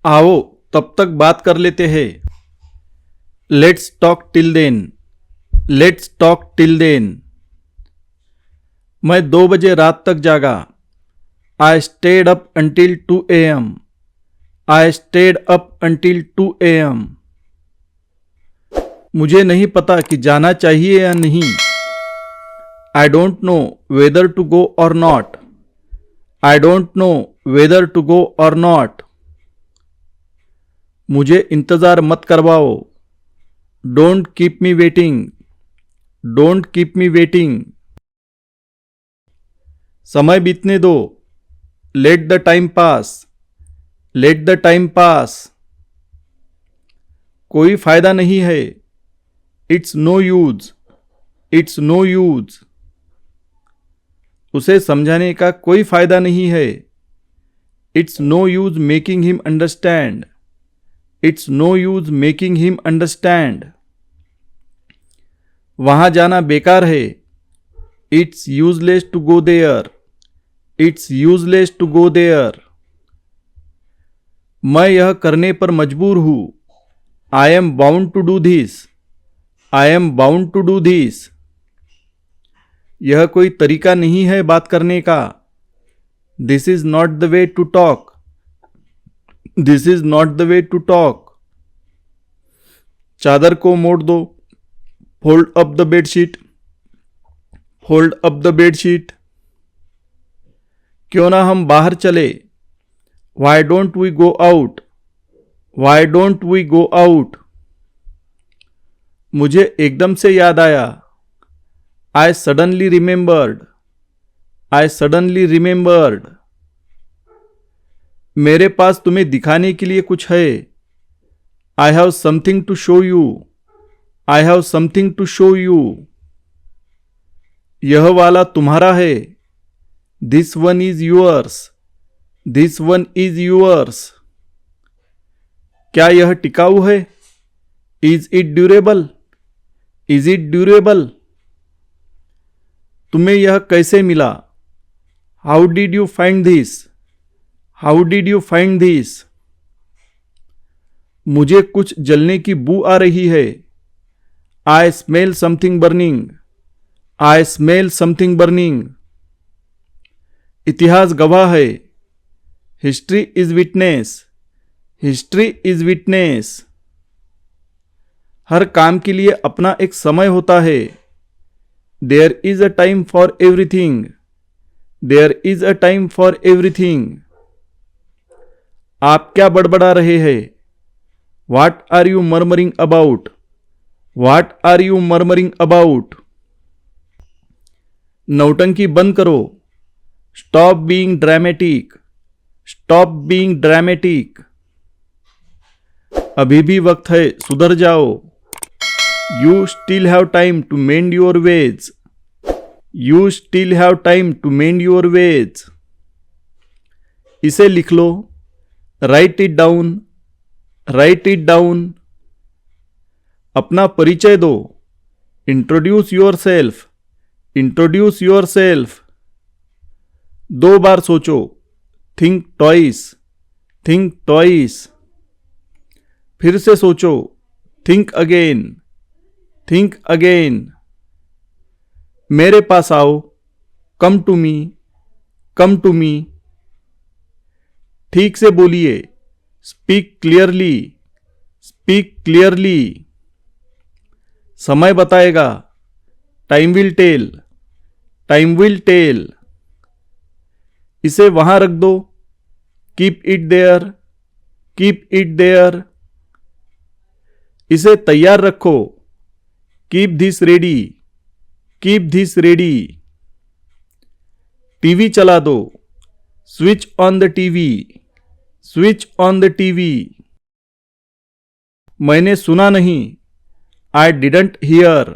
आओ तब तक बात कर लेते हैं। Let's talk till then. Let's talk till then. मैं 2 बजे रात तक जागा। I stayed up until 2 AM। I stayed up until 2 AM। मुझे नहीं पता कि जाना चाहिए या नहीं। I don't know whether to go और not. I don't know whether to go और नॉट। मुझे इंतज़ार मत करवाओ। Don't keep me waiting. Don't keep me waiting. समय बीतने दो। Let the time pass. Let the time pass. कोई फायदा नहीं है। It's no use. It's no use. उसे समझाने का कोई फायदा नहीं है। It's no use making him understand. It's no use making him understand. वहां जाना बेकार है। It's useless to go there. It's useless to go there. मैं यह करने पर मजबूर हूं। I am bound to do this. I am bound to do this. यह कोई तरीका नहीं है बात करने का। This is not the way to talk. This is not the way to talk. चादर को मोड़ दो। Fold up the bedsheet. Fold up the bedsheet. क्यों ना हम बाहर चले। Why don't we go out. Why don't we go out. मुझे एकदम से याद आया। I suddenly remembered. I suddenly remembered. मेरे पास तुम्हें दिखाने के लिए कुछ है। I have something to show you. I have something to show you. यह वाला तुम्हारा है। This one is yours. This one is yours. क्या यह टिकाऊ है। Is it durable. Is it durable. तुम्हें यह कैसे मिला। How did you find this. How did you find this. मुझे कुछ जलने की बू आ रही है। I smell something burning. I smell something burning. इतिहास गवाह है। History is witness. History is witness. हर काम के लिए अपना एक समय होता है। There is a time for everything. There is a time for everything. आप क्या बड़बड़ा रहे हैं। What are you murmuring about. What are you murmuring about. नौटंकी बंद करो। Stop being dramatic. Stop being dramatic. अभी भी वक्त है, सुधर जाओ। You still have time to mend your ways. You still have time to mend your ways. इसे लिख लो। Write it down. Write it down. अपना परिचय दो। Introduce yourself. Introduce yourself. 2 बार सोचो। Think twice. Think twice. फिर से सोचो। Think again. Think again. मेरे पास आओ। Come to me. Come to me. ठीक से बोलिए। Speak clearly. Speak clearly. समय बताएगा। Time will tell. Time will tell. इसे वहां रख दो। Keep it there. Keep it there. इसे this ready. Keep this ready. कीप दिस रेडी। टीवी चला दो। Switch on the TV. Switch on the TV. मैंने सुना नहीं। I didn't hear.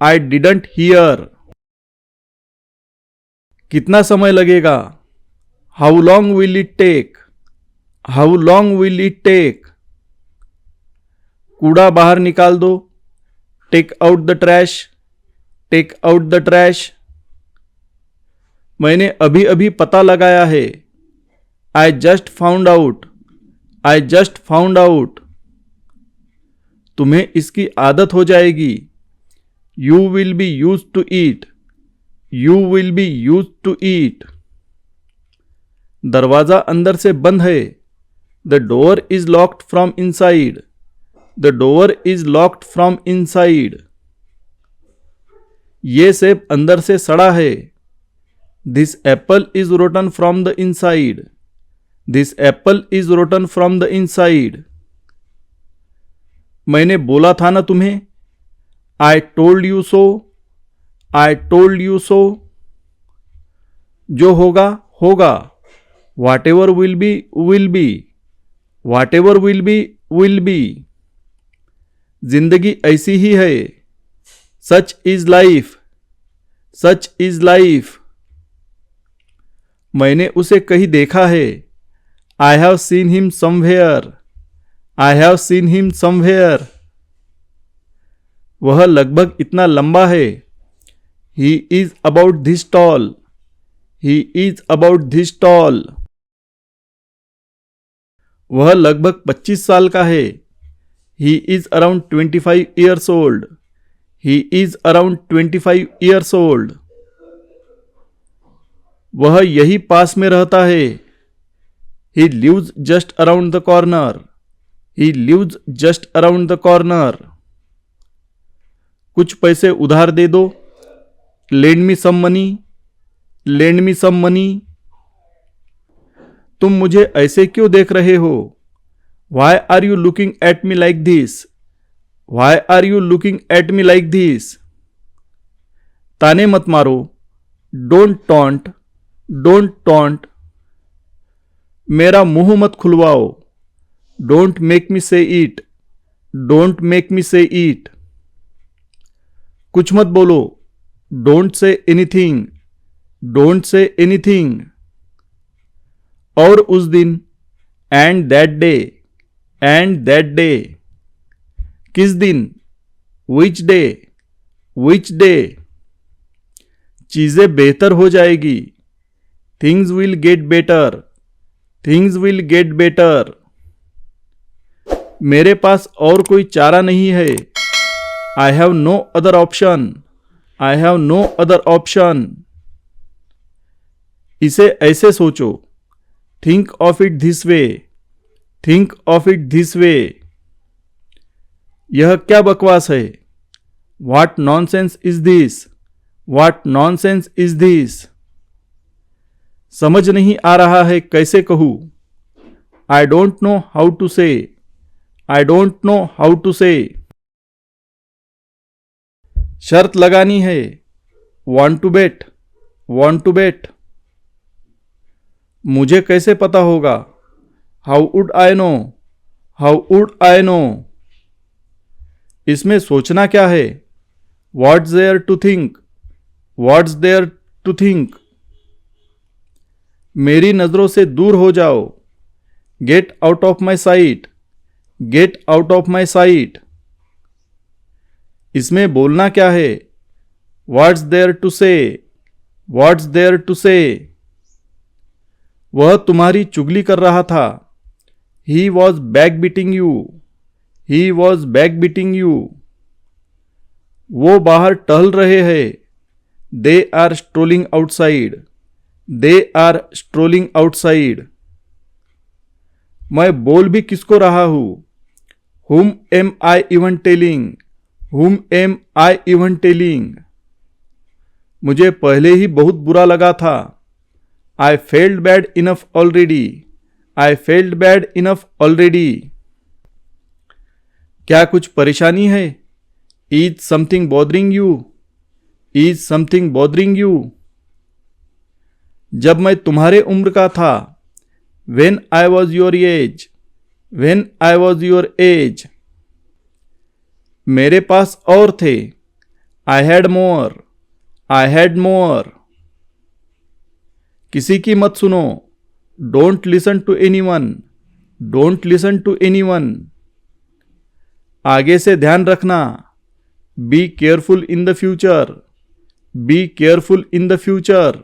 I didn't hear. कितना समय लगेगा। How long will it take. How long will it take. कूड़ा बाहर निकाल दो। Take out the trash. Take out the trash. मैंने अभी अभी पता लगाया है। I just found out. I just found out. तुम्हें इसकी आदत हो जाएगी। You will be use to eat. You will be use to eat. दरवाजा अंदर से बंद है। The door is locked from inside. The door is locked from inside. ये सेब अंदर से सड़ा है। This apple is rotten from the inside. This apple is rotten from the inside. मैंने बोला था ना तुम्हें। I told you so. I told you so. जो होगा होगा। Whatever will be will be. Whatever will be will be. जिंदगी ऐसी ही है। Such is life. Such is life. मैंने उसे कहीं देखा है। I have seen him somewhere. I have seen him somewhere. वह लगभग इतना लंबा है। He is about this tall. He is about this tall. वह लगभग 25 साल का है। He is around 25 years old. He is around 25 years old. वह यही पास में रहता है। He lives just around the corner. He lives just around the corner. कुछ पैसे उधार दे दो। Lend me some money. Lend me some money. तुम मुझे ऐसे क्यों देख रहे हो? Why are you looking at me like this? Why are you looking at me like this? ताने मत मारो। Don't taunt. Don't taunt. मेरा मुंह मत खुलवाओ। डोंट मेक मी से इट। डोंट मेक मी से इट। कुछ मत बोलो। Don't say anything. Don't say anything. और उस दिन, and that day. And that day. किस दिन? Which day. Which day. चीजें बेहतर हो जाएगी। Things will get better. Things will get better. मेरे पास और कोई चारा नहीं है। I have no other option. I have no other option. इसे ऐसे सोचो। Think of it this way. Think of it this way. यह क्या बकवास है? What nonsense is this? What nonsense is this? समझ नहीं आ रहा है कैसे कहूं। I don't know how to say. I don't know how to say. शर्त लगानी है। Want to bet. Want to bet. मुझे कैसे पता होगा? How would I know? How would I know? इसमें सोचना क्या है? What's there to think? What's there to think? मेरी नजरों से दूर हो जाओ। Get out of my sight. Get out of my sight. इसमें बोलना क्या है? What's there to say? What's there to say? वह तुम्हारी चुगली कर रहा था। He was backbiting you. He was backbiting you. वो बाहर टहल रहे हैं। They are strolling outside. They are strolling outside. मैं बोल भी किसको रहा हूं? Whom am I even telling? Whom am I even telling? मुझे पहले ही बहुत बुरा लगा था। I felt bad enough already. I felt bad enough already. क्या कुछ परेशानी है? Is something bothering you? Is something bothering you? जब मैं तुम्हारे उम्र का था। When I was your age. When I was your age. मेरे पास और थे। I had more. I had more. किसी की मत सुनो। Don't listen to anyone. Don't listen to anyone. आगे से ध्यान रखना। Be careful in the future. Be careful in the future.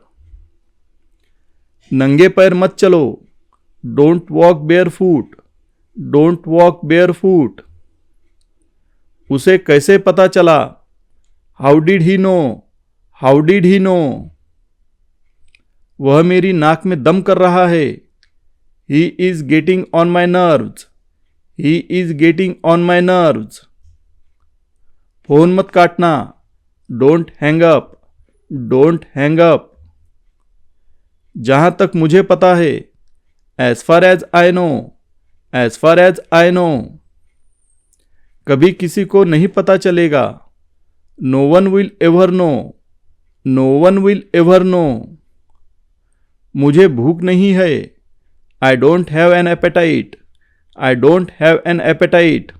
नंगे पैर मत चलो। Don't walk barefoot. Don't walk barefoot. उसे कैसे पता चला? How did he know? How did he know? वह मेरी नाक में दम कर रहा है. He is getting on my nerves. He is getting on my nerves. Phone मत काटना. Don't hang up. Don't hang up. जहां तक मुझे पता है. As far as I know. As far as I know. कभी किसी को नहीं पता चलेगा. No one will ever know. No one will ever know. मुझे भूख नहीं है. I don't have an appetite. I don't have an apatite.